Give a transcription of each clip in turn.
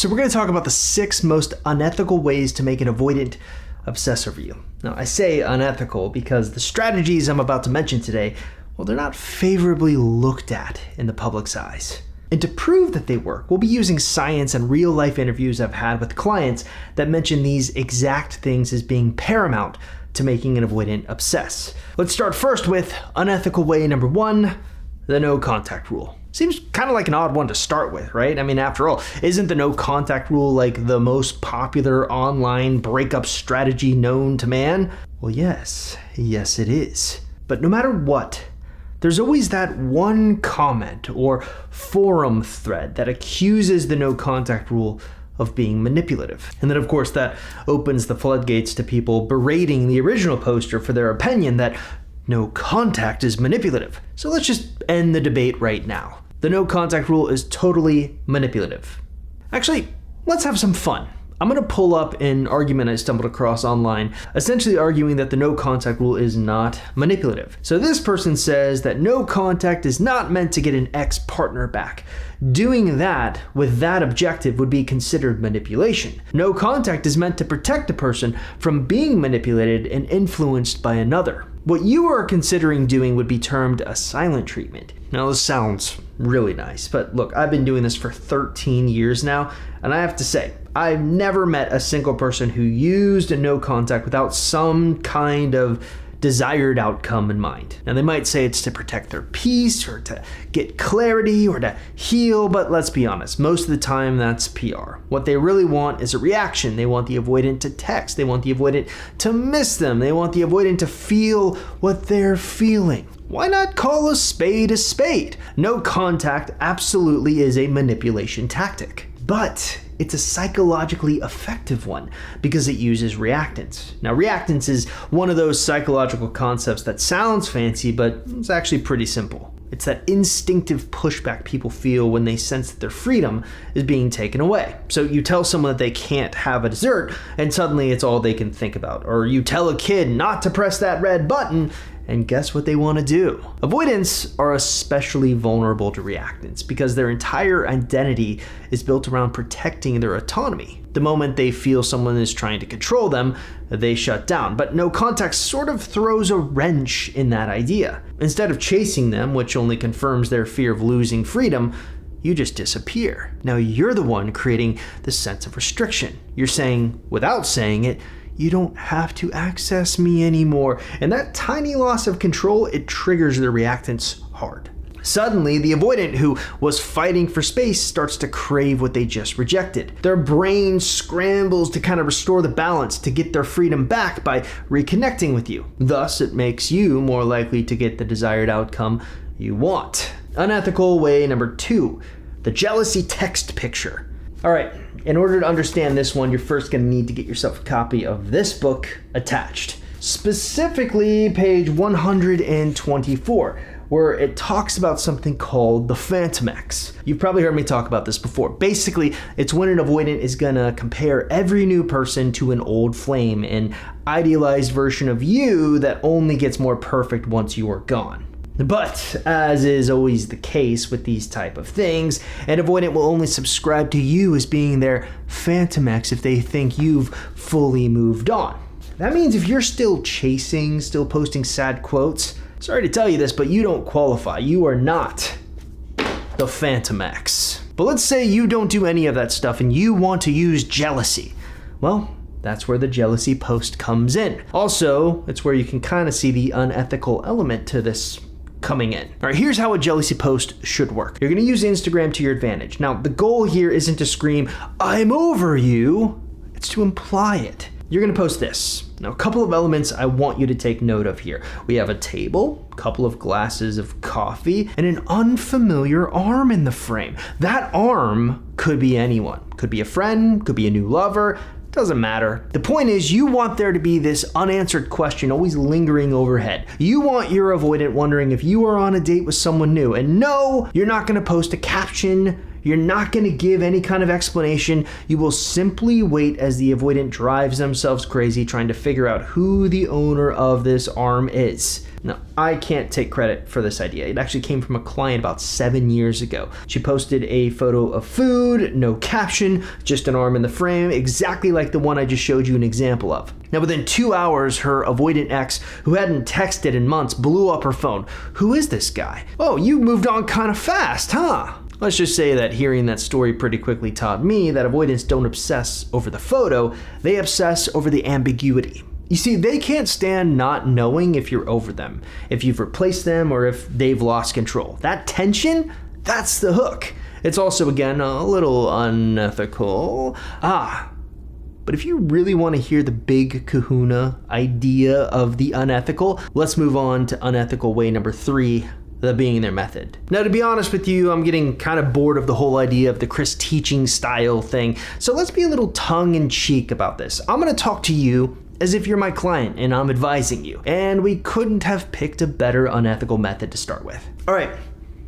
So we're going to talk about the 6 most unethical ways to make an avoidant obsess over you. Now, I say unethical because the strategies I'm about to mention today, well, they're not favorably looked at in the public's eyes. And to prove that they work, we'll be using science and real-life interviews I've had with clients that mention these exact things as being paramount to making an avoidant obsess. Let's start first with unethical way number 1, the no contact rule. Seems kind of like an odd one to start with, right? I mean, after all, isn't the no contact rule like the most popular online breakup strategy known to man? Well, yes it is. But no matter what, there's always that one comment or forum thread that accuses the no contact rule of being manipulative. And then of course that opens the floodgates to people berating the original poster for their opinion that no contact is manipulative. So let's just end the debate right now. The no contact rule is totally manipulative. Actually, let's have some fun. I'm going to pull up an argument I stumbled across online, essentially arguing that the no contact rule is not manipulative. So this person says that no contact is not meant to get an ex-partner back. Doing that with that objective would be considered manipulation. No contact is meant to protect a person from being manipulated and influenced by another. What you are considering doing would be termed a silent treatment. Now this sounds really nice, but look, I've been doing this for 13 years now, and I have to say, I've never met a single person who used a no contact without some kind of desired outcome in mind. Now they might say it's to protect their peace or to get clarity or to heal, but let's be honest, most of the time that's PR. What they really want is a reaction. They want the avoidant to text. They want the avoidant to miss them. They want the avoidant to feel what they're feeling. Why not call a spade a spade? No contact absolutely is a manipulation tactic, but it's a psychologically effective one because it uses reactance. Now, reactance is one of those psychological concepts that sounds fancy, but it's actually pretty simple. It's that instinctive pushback people feel when they sense that their freedom is being taken away. So you tell someone that they can't have a dessert, and suddenly it's all they can think about. Or you tell a kid not to press that red button, and guess what they want to do? Avoidants are especially vulnerable to reactance because their entire identity is built around protecting their autonomy. The moment they feel someone is trying to control them, they shut down. But no contact sort of throws a wrench in that idea. Instead of chasing them, which only confirms their fear of losing freedom, you just disappear. Now you're the one creating the sense of restriction. You're saying, without saying it, you don't have to access me anymore. And that tiny loss of control, it triggers their reactance hard. Suddenly, the avoidant who was fighting for space starts to crave what they just rejected. Their brain scrambles to kind of restore the balance to get their freedom back by reconnecting with you. Thus, it makes you more likely to get the desired outcome you want. Unethical way number 2, the jealousy text picture. All right, in order to understand this one, you're first going to need to get yourself a copy of this book attached. Specifically, page 124, where it talks about something called the Phantom X. You've probably heard me talk about this before. Basically, it's when an avoidant is going to compare every new person to an old flame, an idealized version of you that only gets more perfect once you are gone. But, as is always the case with these type of things, an avoidant will only subscribe to you as being their Phantom X if they think you've fully moved on. That means if you're still chasing, still posting sad quotes, sorry to tell you this, but you don't qualify. You are not the Phantom X. But let's say you don't do any of that stuff and you want to use jealousy. Well, that's where the jealousy post comes in. Also, it's where you can kind of see the unethical element to this coming in. All right, here's how a jealousy post should work. You're going to use Instagram to your advantage. Now, the goal here isn't to scream, "I'm over you." It's to imply it. You're going to post this. Now, a couple of elements I want you to take note of here. We have a table, a couple of glasses of coffee, and an unfamiliar arm in the frame. That arm could be anyone. Could be a friend, could be a new lover. Doesn't matter. The point is, you want there to be this unanswered question always lingering overhead. You want your avoidant wondering if you are on a date with someone new. And no, you're not going to post a caption. You're not going to give any kind of explanation. You will simply wait as the avoidant drives themselves crazy trying to figure out who the owner of this arm is. Now, I can't take credit for this idea. It actually came from a client about 7 years ago. She posted a photo of food, no caption, just an arm in the frame, exactly like the one I just showed you an example of. Now, within 2 hours, her avoidant ex, who hadn't texted in months, blew up her phone. Who is this guy? Oh, you moved on kind of fast, huh? Let's just say that hearing that story pretty quickly taught me that avoidants don't obsess over the photo, they obsess over the ambiguity. You see, they can't stand not knowing if you're over them, if you've replaced them, or if they've lost control. That tension, that's the hook. It's also, again, a little unethical. But if you really want to hear the big kahuna idea of the unethical, let's move on to unethical way number 3, the being their method. Now, to be honest with you, I'm getting kind of bored of the whole idea of the Chris teaching style thing, so let's be a little tongue-in-cheek about this. I'm going to talk to you as if you're my client and I'm advising you, and we couldn't have picked a better unethical method to start with. All right,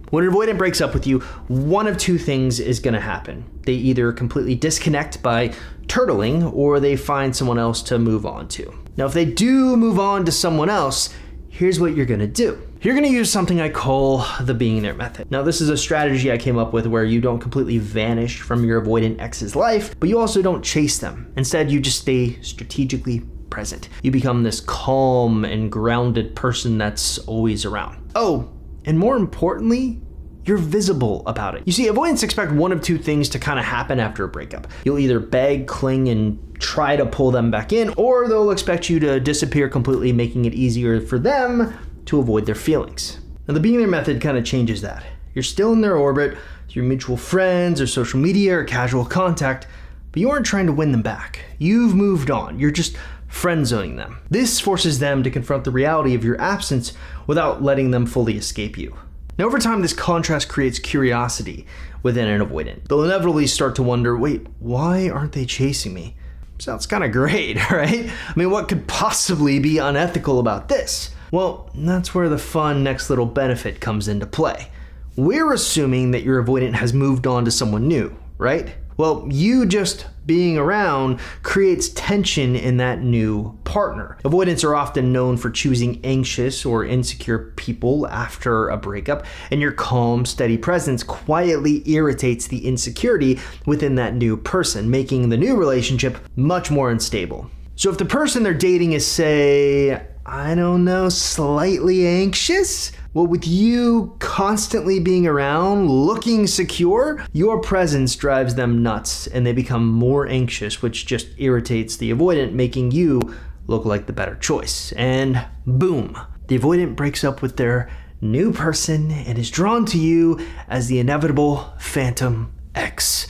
when an avoidant breaks up with you, one of two things is going to happen. They either completely disconnect by turtling, or they find someone else to move on to. Now, if they do move on to someone else, here's what you're going to do. You're going to use something I call the being there method. Now, this is a strategy I came up with where you don't completely vanish from your avoidant ex's life, but you also don't chase them. Instead, you just stay strategically present. You become this calm and grounded person that's always around. Oh, and more importantly, you're visible about it. You see, avoidants expect one of two things to kind of happen after a breakup. You'll either beg, cling, and try to pull them back in, or they'll expect you to disappear completely, making it easier for them to avoid their feelings. Now, the being there method kind of changes that. You're still in their orbit, through mutual friends or social media or casual contact, but you aren't trying to win them back. You've moved on. You're just friend-zoning them. This forces them to confront the reality of your absence without letting them fully escape you. Now, over time, this contrast creates curiosity within an avoidant. They'll inevitably start to wonder, wait, why aren't they chasing me? Sounds kind of great, right? I mean, what could possibly be unethical about this? Well, that's where the fun next little benefit comes into play. We're assuming that your avoidant has moved on to someone new, right? Well, you just being around creates tension in that new partner. Avoidants are often known for choosing anxious or insecure people after a breakup, and your calm, steady presence quietly irritates the insecurity within that new person, making the new relationship much more unstable. So if the person they're dating is, say, I don't know, slightly anxious, well, with you constantly being around, looking secure, your presence drives them nuts and they become more anxious, which just irritates the avoidant, making you look like the better choice. And boom, the avoidant breaks up with their new person and is drawn to you as the inevitable phantom ex.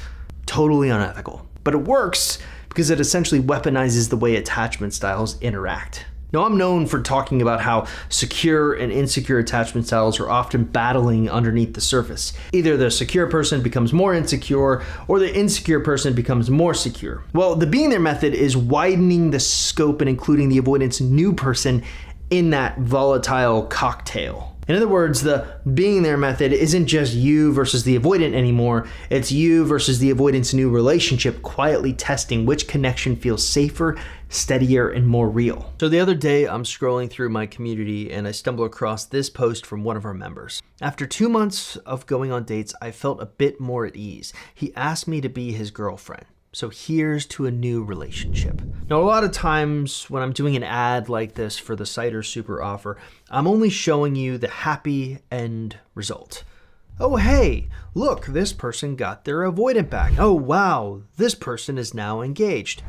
Totally unethical. But it works because it essentially weaponizes the way attachment styles interact. Now, I'm known for talking about how secure and insecure attachment styles are often battling underneath the surface. Either the secure person becomes more insecure, or the insecure person becomes more secure. Well, the being there method is widening the scope and including the avoidant's new person in that volatile cocktail. In other words, the being there method isn't just you versus the avoidant anymore. It's you versus the avoidant's new relationship, quietly testing which connection feels safer, steadier, and more real. So the other day, I'm scrolling through my community and I stumble across this post from one of our members. After 2 months of going on dates, I felt a bit more at ease. He asked me to be his girlfriend. So here's to a new relationship. Now, a lot of times when I'm doing an ad like this for the Seiter super offer, I'm only showing you the happy end result. Oh, hey, look, this person got their avoidant back. Oh, wow, this person is now engaged.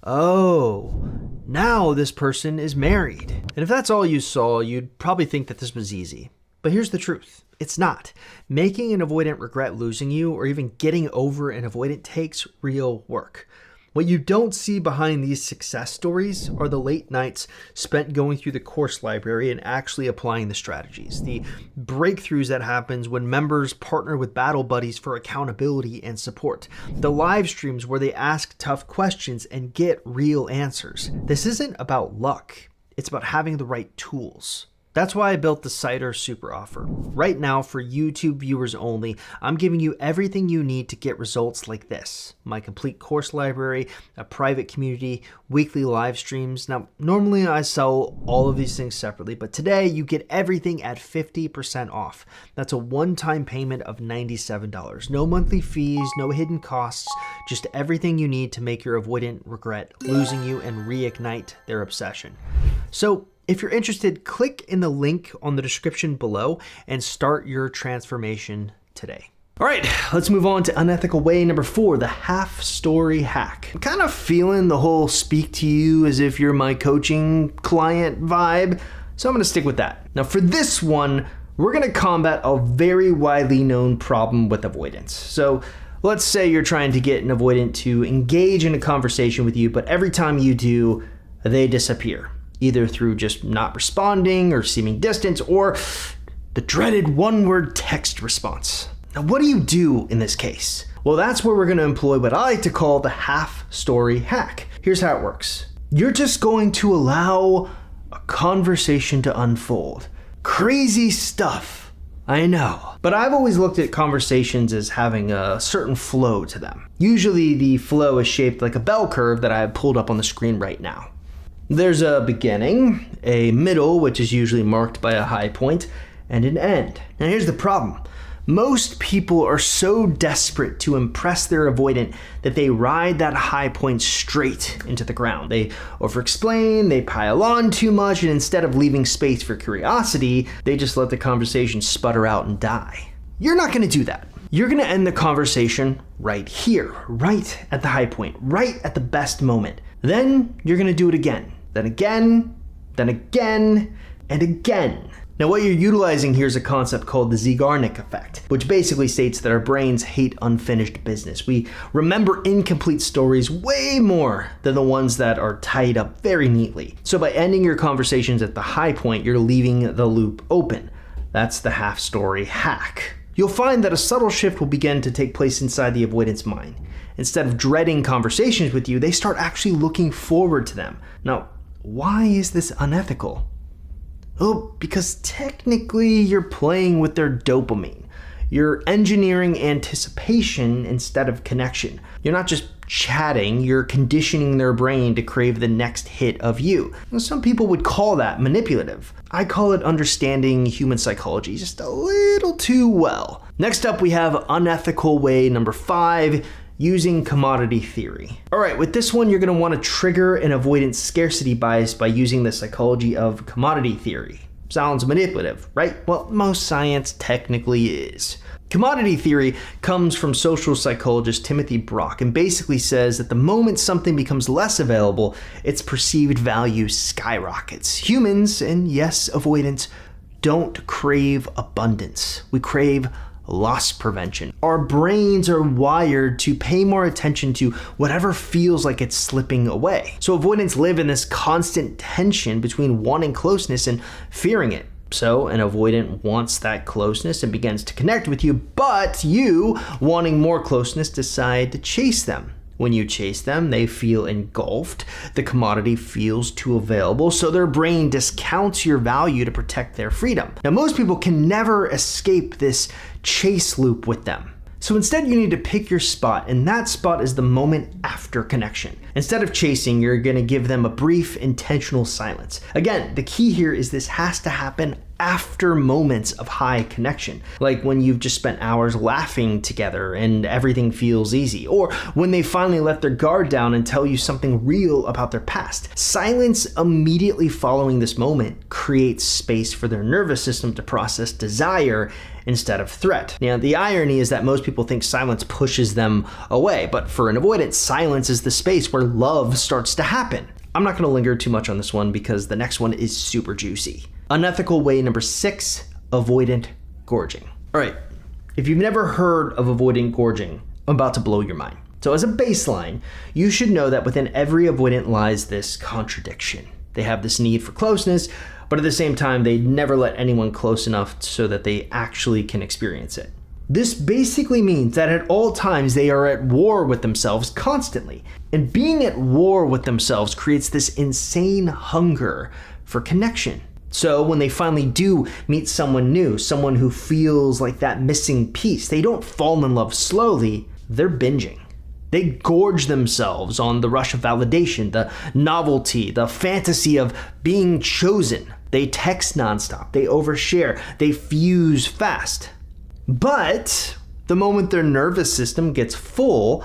Oh, now this person is married. And if that's all you saw, you'd probably think that this was easy. But here's the truth. It's not. Making an avoidant regret losing you or even getting over an avoidant takes real work. What you don't see behind these success stories are the late nights spent going through the course library and actually applying the strategies. The breakthroughs that happens when members partner with battle buddies for accountability and support. The live streams where they ask tough questions and get real answers. This isn't about luck. It's about having the right tools. That's why I built the Seiter Super Offer. Right now, for YouTube viewers only, I'm giving you everything you need to get results like this. My complete course library, a private community, weekly live streams. Now, normally I sell all of these things separately, but today you get everything at 50% off. That's a one-time payment of $97. No monthly fees, no hidden costs, just everything you need to make your avoidant regret losing you and reignite their obsession. So, if you're interested, click in the link on the description below and start your transformation today. All right, let's move on to unethical way number 4, the half-story hack. I'm kind of feeling the whole speak to you as if you're my coaching client vibe, so I'm gonna stick with that. Now for this one, we're gonna combat a very widely known problem with avoidance. So let's say you're trying to get an avoidant to engage in a conversation with you, but every time you do, they disappear. Either through just not responding or seeming distant, or the dreaded one-word text response. Now, what do you do in this case? Well, that's where we're gonna employ what I like to call the half-story hack. Here's how it works. You're just going to allow a conversation to unfold. Crazy stuff, I know. But I've always looked at conversations as having a certain flow to them. Usually the flow is shaped like a bell curve that I have pulled up on the screen right now. There's a beginning, a middle, which is usually marked by a high point, and an end. Now here's the problem. Most people are so desperate to impress their avoidant that they ride that high point straight into the ground. They over-explain, they pile on too much, and instead of leaving space for curiosity, they just let the conversation sputter out and die. You're not gonna do that. You're gonna end the conversation right here, right at the high point, right at the best moment. Then you're gonna do it again, then again, then again, and again. Now what you're utilizing here is a concept called the Zeigarnik effect, which basically states that our brains hate unfinished business. We remember incomplete stories way more than the ones that are tied up very neatly. So by ending your conversations at the high point, you're leaving the loop open. That's the half-story hack. You'll find that a subtle shift will begin to take place inside the avoidant's mind. Instead of dreading conversations with you, they start actually looking forward to them. Now, why is this unethical? Oh, because technically you're playing with their dopamine. You're engineering anticipation instead of connection. You're not just chatting, you're conditioning their brain to crave the next hit of you. Now, some people would call that manipulative. I call it understanding human psychology just a little too well. Next up, we have unethical way number 5, using commodity theory. All right, with this one, you're gonna wanna trigger an avoidant scarcity bias by using the psychology of commodity theory. Sounds manipulative, right? Well, most science technically is. Commodity theory comes from social psychologist Timothy Brock and basically says that the moment something becomes less available, its perceived value skyrockets. Humans, and yes, avoidants, don't crave abundance. We crave loss prevention. Our brains are wired to pay more attention to whatever feels like it's slipping away. So avoidants live in this constant tension between wanting closeness and fearing it. So an avoidant wants that closeness and begins to connect with you, but you, wanting more closeness, decide to chase them. When you chase them, they feel engulfed. The commodity feels too available, so their brain discounts your value to protect their freedom. Now, most people can never escape this chase loop with them. So instead, you need to pick your spot, and that spot is the moment after connection. Instead of chasing, you're gonna give them a brief, intentional silence. Again, the key here is this has to happen after moments of high connection, like when you've just spent hours laughing together and everything feels easy, or when they finally let their guard down and tell you something real about their past. Silence immediately following this moment creates space for their nervous system to process desire instead of threat. Now, the irony is that most people think silence pushes them away, but for an avoidant, silence is the space where love starts to happen. I'm not gonna linger too much on this one because the next one is super juicy. Unethical way number 6, avoidant gorging. All right, if you've never heard of avoidant gorging, I'm about to blow your mind. So as a baseline, you should know that within every avoidant lies this contradiction. They have this need for closeness, but at the same time, they never let anyone close enough so that they actually can experience it. This basically means that at all times they are at war with themselves constantly. And being at war with themselves creates this insane hunger for connection. So when they finally do meet someone new, someone who feels like that missing piece, they don't fall in love slowly, they're binging. They gorge themselves on the rush of validation, the novelty, the fantasy of being chosen. They text nonstop, they overshare, they fuse fast. But the moment their nervous system gets full,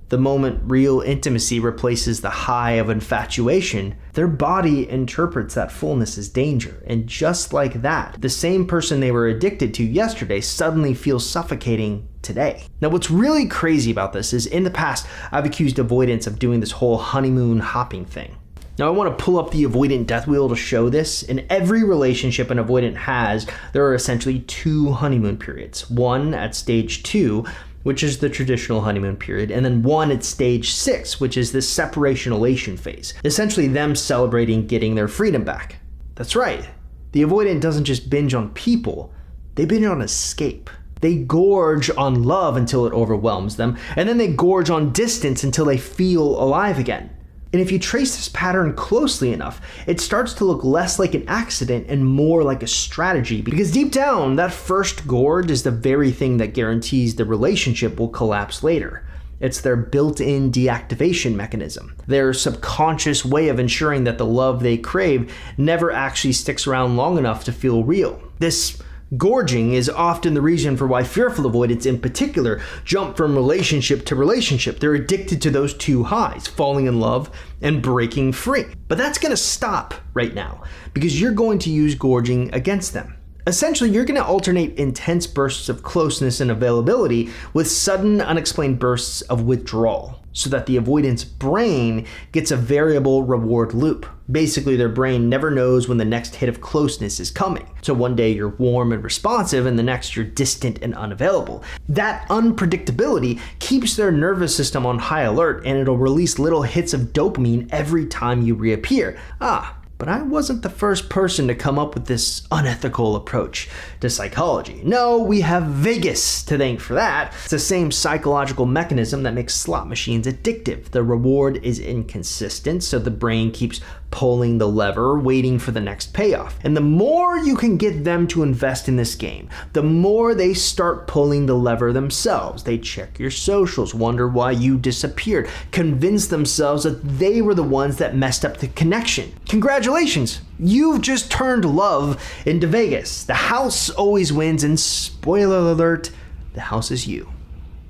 the moment real intimacy replaces the high of infatuation, their body interprets that fullness as danger. And just like that, the same person they were addicted to yesterday suddenly feels suffocating today. Now, what's really crazy about this is in the past, I've accused avoidants of doing this whole honeymoon hopping thing. Now, I want to pull up the avoidant death wheel to show this. In every relationship an avoidant has, there are essentially 2 honeymoon periods. One at stage 2, which is the traditional honeymoon period, and then one at stage 6, which is this separation elation phase. Essentially them celebrating getting their freedom back. That's right. The avoidant doesn't just binge on people, they binge on escape. They gorge on love until it overwhelms them, and then they gorge on distance until they feel alive again. And if you trace this pattern closely enough, it starts to look less like an accident and more like a strategy, because deep down, that first gorge is the very thing that guarantees the relationship will collapse later. It's their built-in deactivation mechanism, their subconscious way of ensuring that the love they crave never actually sticks around long enough to feel real. This gorging is often the reason for why fearful avoidants in particular jump from relationship to relationship. They're addicted to those 2 highs, falling in love and breaking free. But that's going to stop right now because you're going to use gorging against them. Essentially, you're going to alternate intense bursts of closeness and availability with sudden, unexplained bursts of withdrawal, so that the avoidant's brain gets a variable reward loop. Basically, their brain never knows when the next hit of closeness is coming. So one day you're warm and responsive, and the next you're distant and unavailable. That unpredictability keeps their nervous system on high alert, and it'll release little hits of dopamine every time you reappear. But I wasn't the first person to come up with this unethical approach to psychology. No, we have Vegas to thank for that. It's the same psychological mechanism that makes slot machines addictive. The reward is inconsistent, so the brain keeps pulling the lever, waiting for the next payoff. And the more you can get them to invest in this game, the more they start pulling the lever themselves. They check your socials, wonder why you disappeared, convince themselves that they were the ones that messed up the connection. Congratulations, you've just turned love into Vegas. The house always wins, and spoiler alert, the house is you.